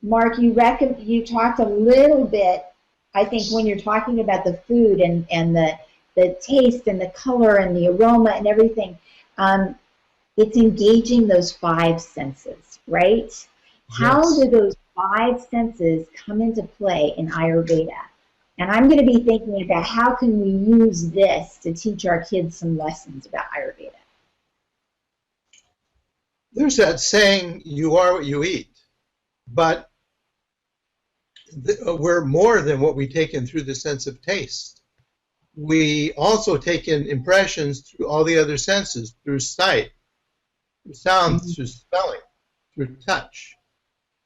Mark, you talked a little bit, I think, when you're talking about the food and the taste and the color and the aroma and everything. Um, it's engaging those five senses, right? How Yes. do those five senses come into play in Ayurveda? And I'm going to be thinking about how can we use this to teach our kids some lessons about Ayurveda. There's that saying, you are what you eat. But we're more than what we take in through the sense of taste. We also take in impressions through all the other senses, through sight, through sound, Mm-hmm. through smelling, through touch.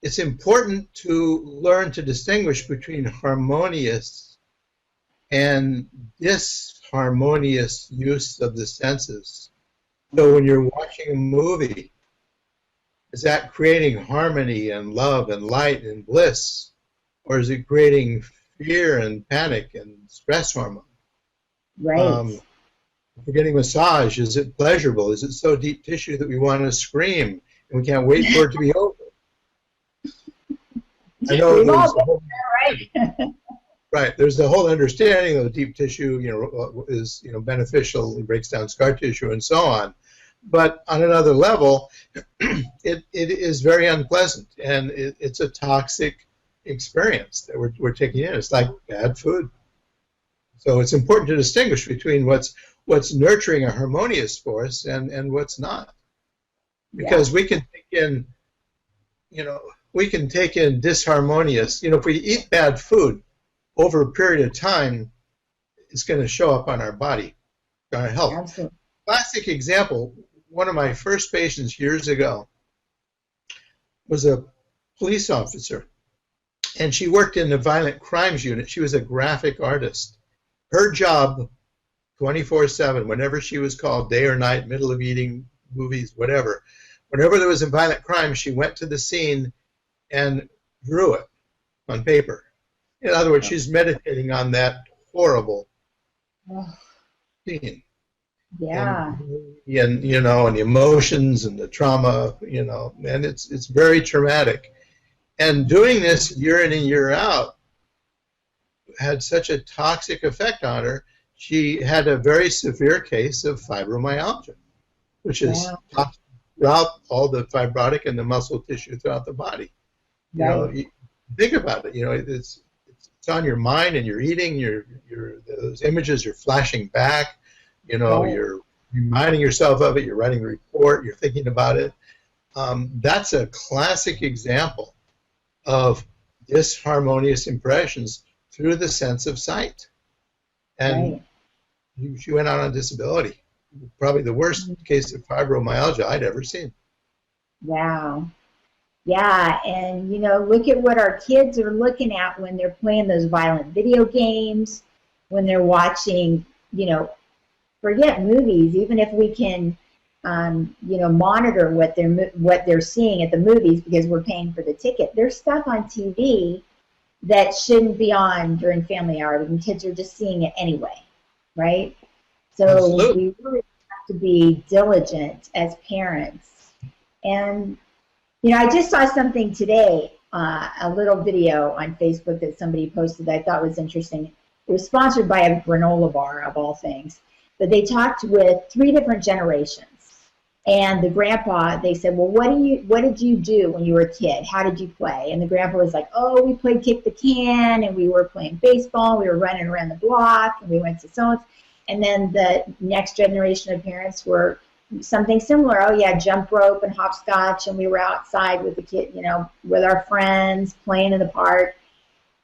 It's important to learn to distinguish between harmonious and disharmonious use of the senses. So when you're watching a movie, is that creating harmony and love and light and bliss? Or is it creating fear and panic and stress hormone? Right. If we're getting massage, is it pleasurable? Is it so deep tissue that we want to scream and we can't wait for it to be over? I know We've there's all a whole, been there, right? right. There's the whole understanding of deep tissue, is beneficial and breaks down scar tissue and so on. But on another level, it is very unpleasant, and it's a toxic experience that we're taking in. It's like bad food. So it's important to distinguish between what's nurturing a harmonious force and what's not, because Yeah. we can take in, we can take in disharmonious. If we eat bad food over a period of time, it's going to show up on our body, on our health. Absolutely. Classic example. One of my first patients years ago was a police officer, and she worked in the violent crimes unit. She was a graphic artist. Her job, 24/7, whenever she was called, day or night, middle of eating, movies, whatever, whenever there was a violent crime, she went to the scene and drew it on paper. In other words, she's meditating on that horrible scene. Yeah. And and the emotions and the trauma, and it's very traumatic. And doing this year in and year out had such a toxic effect on her. She had a very severe case of fibromyalgia, which is toxic throughout all the fibrotic and the muscle tissue throughout the body. Right. You think about it. It's on your mind, and you're eating. Those images are flashing back. Right. You're reminding yourself of it. You're writing a report. You're thinking about it. That's a classic example of disharmonious impressions through the sense of sight. And she went out on disability. Probably the worst case of fibromyalgia I'd ever seen. Wow. Yeah, and look at what our kids are looking at when they're playing those violent video games, when they're watching, forget movies, even if we can, monitor what they're seeing at the movies because we're paying for the ticket. There's stuff on TV that shouldn't be on during family hour, and kids are just seeing it anyway, right? So Absolutely. we really have to be diligent as parents. And I just saw something today, a little video on Facebook that somebody posted that I thought was interesting. It was sponsored by a granola bar, of all things. But they talked with 3 different generations. And the grandpa, they said, well, what did you do when you were a kid? How did you play? And the grandpa was like, oh, we played kick the can, and we were playing baseball, we were running around the block, and we went to so-and-so. And then the next generation of parents were something similar. Oh, yeah, jump rope and hopscotch, and we were outside with the kid, with our friends, playing in the park.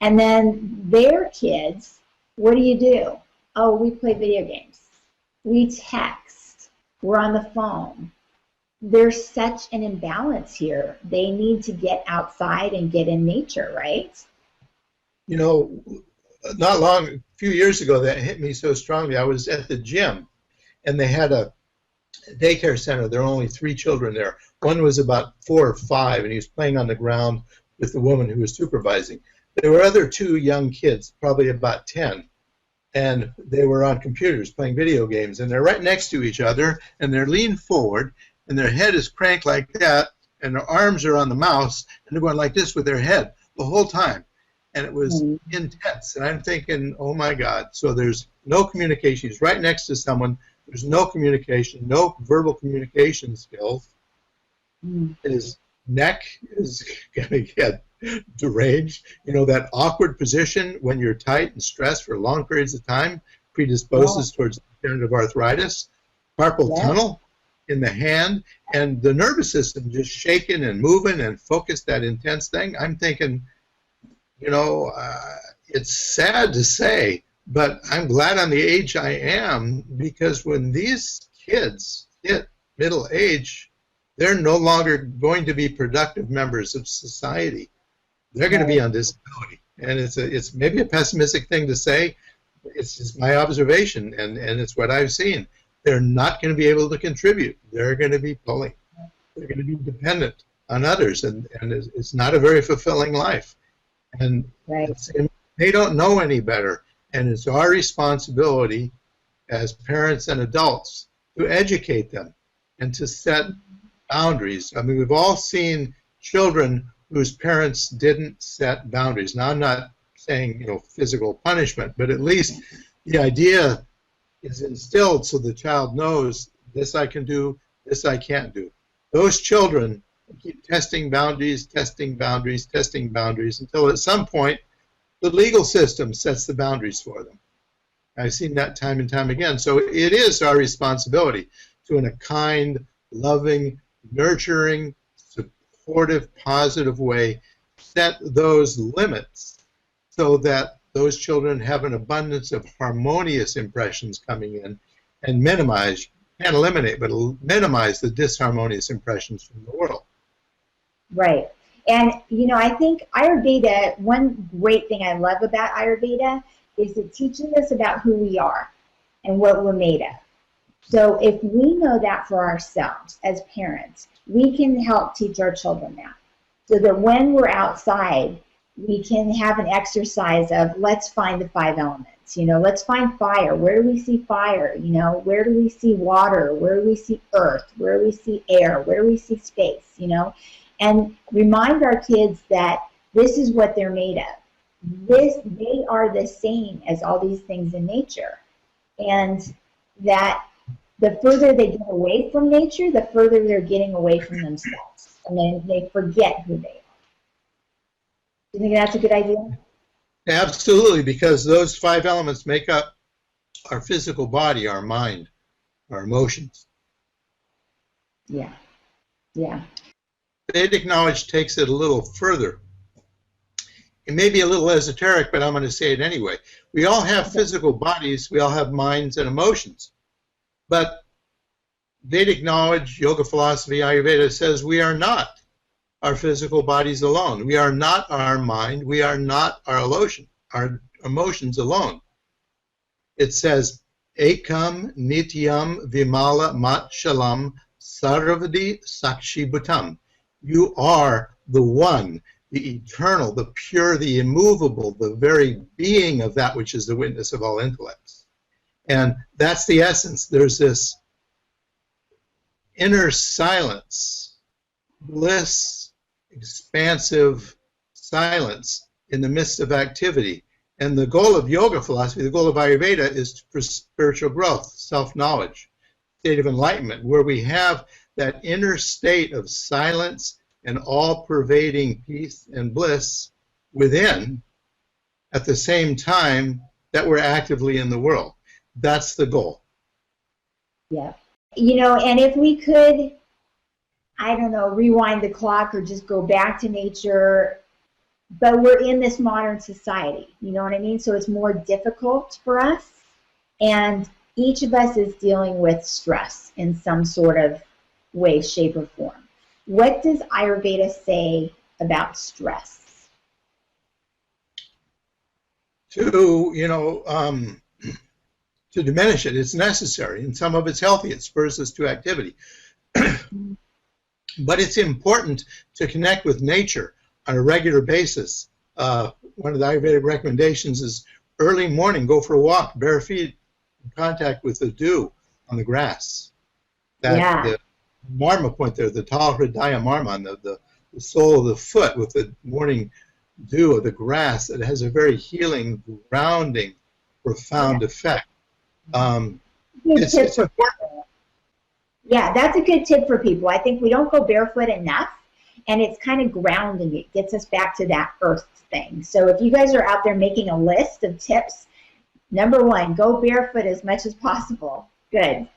And then their kids, what do? Oh, we play video games. We text. We're on the phone. There's such an imbalance here. They need to get outside and get in nature, right? Not long, a few years ago, that hit me so strongly. I was at the gym, and they had a daycare center. There were only 3 children there. One was about 4 or 5, and he was playing on the ground with the woman who was supervising. There were other 2 young kids, probably about 10, and they were on computers playing video games, and they're right next to each other, and they're leaned forward, and their head is cranked like that, and their arms are on the mouse, and they're going like this with their head the whole time. And it was intense. And I'm thinking, oh my God. So there's no communication. He's right next to someone. There's no communication, no verbal communication skills. His neck is going to get deranged. You know, that awkward position when you're tight and stressed for long periods of time predisposes towards degenerative arthritis. Carpal tunnel in the hand, and the nervous system just shaking and moving and focused, that intense thing. I'm thinking, you know, it's sad to say, but I'm glad I'm the age I am, because when these kids hit middle age, they're no longer going to be productive members of society. They're going to be on disability. And it's maybe a pessimistic thing to say. It's just my observation, and it's what I've seen. They're not going to be able to contribute. They're going to be pulling. They're going to be dependent on others, and it's not a very fulfilling life. And they don't know any better. And it's our responsibility as parents and adults to educate them and to set boundaries. I mean, we've all seen children whose parents didn't set boundaries. Now, I'm not saying, you know, physical punishment, but at least the idea is instilled so the child knows, this I can do, this I can't do. Those children keep testing boundaries, testing boundaries, testing boundaries, until at some point the legal system sets the boundaries for them. I've seen that time and time again. So it is our responsibility to, in a kind, loving, nurturing, supportive, positive way, set those limits so that those children have an abundance of harmonious impressions coming in, and minimize, can't eliminate, but minimize the disharmonious impressions from the world. Right. And, you know, I think Ayurveda, one great thing I love about Ayurveda is it teaches us about who we are and what we're made of. So if we know that for ourselves as parents, we can help teach our children that. So that when we're outside, we can have an exercise of, let's find the 5 elements. You know, let's find fire. Where do we see fire? You know, where do we see water? Where do we see earth? Where do we see air? Where do we see space? You know, and remind our kids that this is what they're made of. They are the same as all these things in nature. And that the further they get away from nature, the further they're getting away from themselves. And then they forget who they are. Do you think that's a good idea? Absolutely, because those 5 elements make up our physical body, our mind, our emotions. Yeah. Yeah. Vedic knowledge takes it a little further. It may be a little esoteric, but I'm going to say it anyway. We all have physical bodies, we all have minds and emotions. But Vedic knowledge, yoga philosophy, Ayurveda says we are not our physical bodies alone. We are not our mind. We are not our emotions alone. It says, Ekam nityam vimala mat shalam sarvadi sakshi bhutam. You are the one, the eternal, the pure, the immovable, the very being of that which is the witness of all intellects. And that's the essence. There's this inner silence, bliss, expansive silence in the midst of activity. And the goal of yoga philosophy, the goal of Ayurveda, is for spiritual growth, self-knowledge, state of enlightenment, where we have that inner state of silence and all-pervading peace and bliss within, at the same time that we're actively in the world. That's the goal. Yeah. You know, and if we could, I don't know, rewind the clock or just go back to nature, but we're in this modern society, you know what I mean? So it's more difficult for us, and each of us is dealing with stress in some sort of way, shape, or form. What does Ayurveda say about stress? To diminish it, it's necessary, and some of it's healthy. It spurs us to activity. But it's important to connect with nature on a regular basis. One of the Ayurvedic recommendations is early morning, go for a walk, bare feet, in contact with the dew on the grass. The marma point there, the Tal Hridaya marma, the sole of the foot with the morning dew of the grass. It has a very healing, grounding, profound effect. It's important. Yeah, that's a good tip for people. I think we don't go barefoot enough, and it's kind of grounding. It gets us back to that earth thing. So if you guys are out there making a list of tips, number one, go barefoot as much as possible. Good.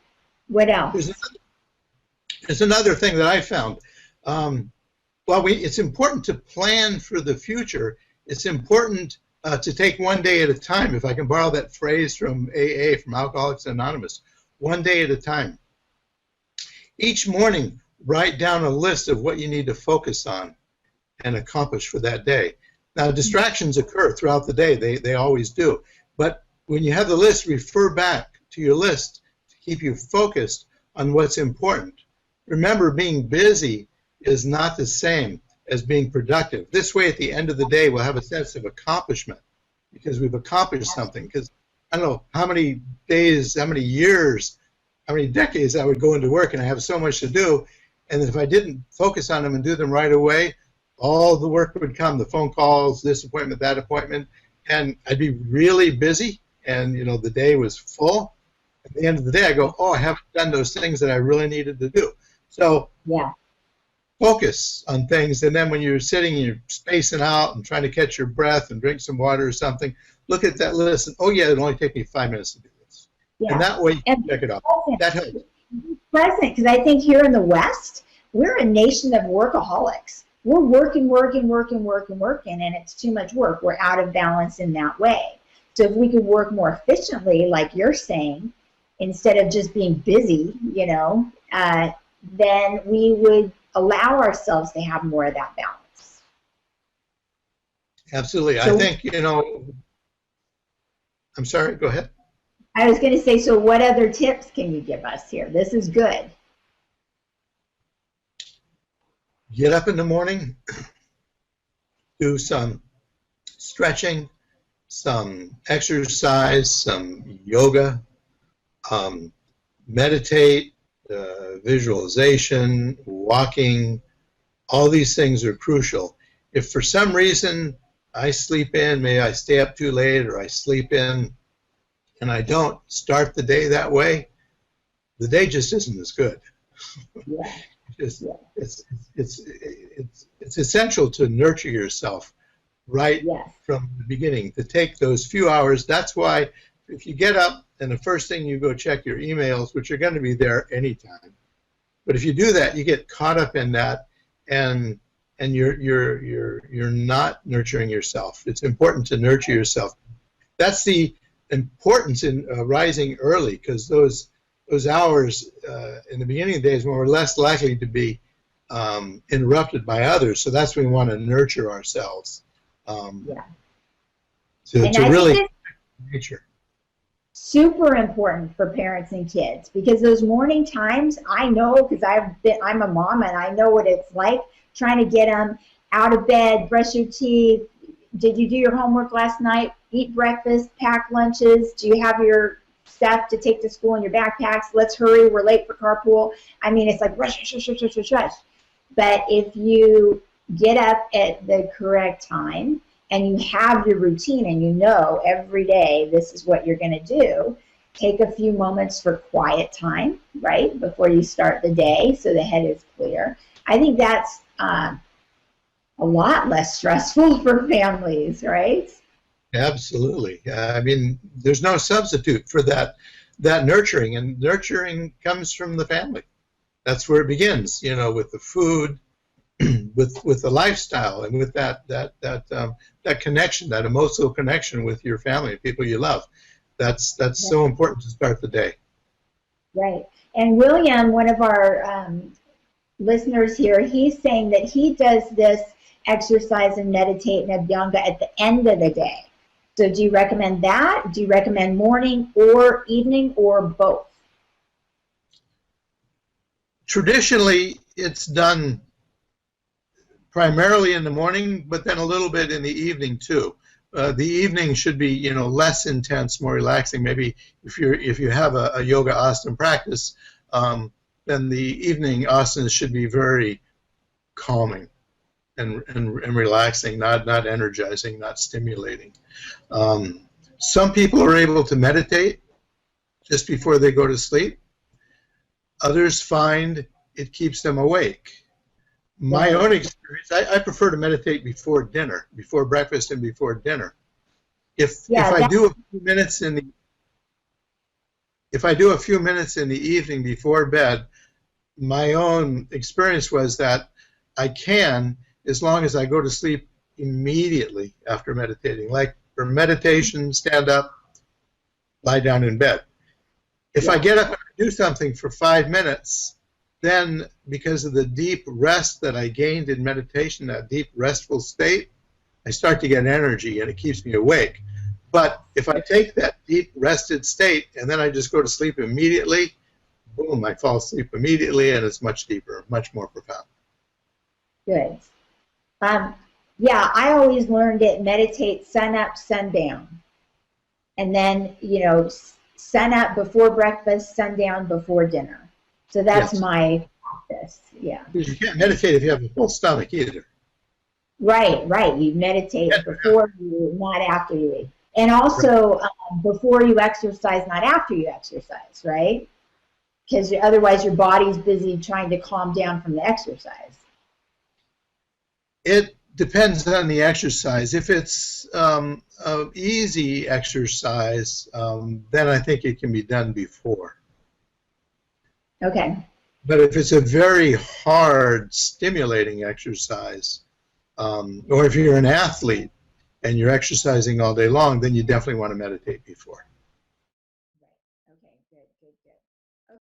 What else? There's another thing that I found. It's important to plan for the future. It's important to take one day at a time, if I can borrow that phrase from AA, from Alcoholics Anonymous, one day at a time. Each morning, write down a list of what you need to focus on and accomplish for that day. Now, distractions occur throughout the day. They always do. But when you have the list, refer back to your list to keep you focused on what's important. Remember, being busy is not the same as being productive. This way, at the end of the day, we'll have a sense of accomplishment because we've accomplished something. Because I don't know how many days, how many years, how many decades I would go into work and I have so much to do, and if I didn't focus on them and do them right away, all the work would come, the phone calls, this appointment, that appointment, and I'd be really busy, and the day was full. At the end of the day, I go, oh, I haven't done those things that I really needed to do. So yeah, focus on things, and then when you're sitting and you're spacing out and trying to catch your breath and drink some water or something, look at that list and, oh yeah, it'll only take me 5 minutes to do this. Yeah. And that way you can check it off. That helps. Present, because I think here in the West, we're a nation of workaholics. We're working, and it's too much work. We're out of balance in that way. So if we could work more efficiently, like you're saying, instead of just being busy, then we would allow ourselves to have more of that balance. Absolutely. So, I think, I'm sorry, go ahead. I was going to say, so what other tips can you give us here? This is good. Get up in the morning, do some stretching, some exercise, some yoga, meditate, visualization, walking. All these things are crucial. If for some reason I sleep in, maybe I stay up too late or I sleep in, and I don't start the day that way, the day just isn't as good. Yeah. It's essential to nurture yourself right from the beginning, to take those few hours. That's why if you get up and the first thing you go check your emails, which are going to be there anytime, but if you do that, you get caught up in that, and you're not nurturing yourself. It's important to nurture yourself. That's the importance in rising early, because those hours in the beginning of the days when we're less likely to be interrupted by others. So that's when we want to nurture ourselves. To really nature. Super important for parents and kids, because those morning times, I know, because I'm a mom and I know what it's like trying to get them out of bed, brush your teeth. Did you do your homework last night? Eat breakfast, pack lunches. Do you have your stuff to take to school in your backpacks? Let's hurry, we're late for carpool. I mean, it's like rush. But if you get up at the correct time and you have your routine and you know every day this is what you're going to do, take a few moments for quiet time, right, before you start the day so the head is clear. I think that's a lot less stressful for families, right? Absolutely. I mean, there's no substitute for that nurturing, and nurturing comes from the family. That's where it begins, with the food, with the lifestyle, and with that connection, that emotional connection with your family, people you love. That's so important to start the day. Right. And William, one of our listeners here, he's saying that he does this exercise and meditate and Abhyanga at the end of the day. So do you recommend that? Do you recommend morning or evening or both? Traditionally, it's done primarily in the morning, but then a little bit in the evening too. The evening should be, less intense, more relaxing. Maybe if you have a yoga asana practice, then the evening asanas should be very calming and relaxing, not energizing, not stimulating. Some people are able to meditate just before they go to sleep. Others find it keeps them awake. My own experience, I prefer to meditate before dinner, before breakfast and before dinner. If I do a few minutes in the evening before bed, my own experience was that I can, as long as I go to sleep immediately after meditating. Like for meditation, stand up, lie down in bed. If I get up and do something for 5 minutes, then because of the deep rest that I gained in meditation, that deep restful state, I start to get energy and it keeps me awake. But if I take that deep rested state and then I just go to sleep immediately, boom, I fall asleep immediately and it's much deeper, much more profound. Good. Yeah, I always learned it, meditate sun up, sundown. And then, you know, sun up before breakfast, sundown before dinner. So that's my practice, yeah. You can't meditate if you have a full stomach either. Right, right. You meditate before you, not after you eat. And also before you exercise, not after you exercise, right? Because otherwise your body's busy trying to calm down from the exercise. It depends on the exercise. If it's an easy exercise, then I think it can be done before. Okay. But if it's a very hard, stimulating exercise, or if you're an athlete and you're exercising all day long, then you definitely want to meditate before.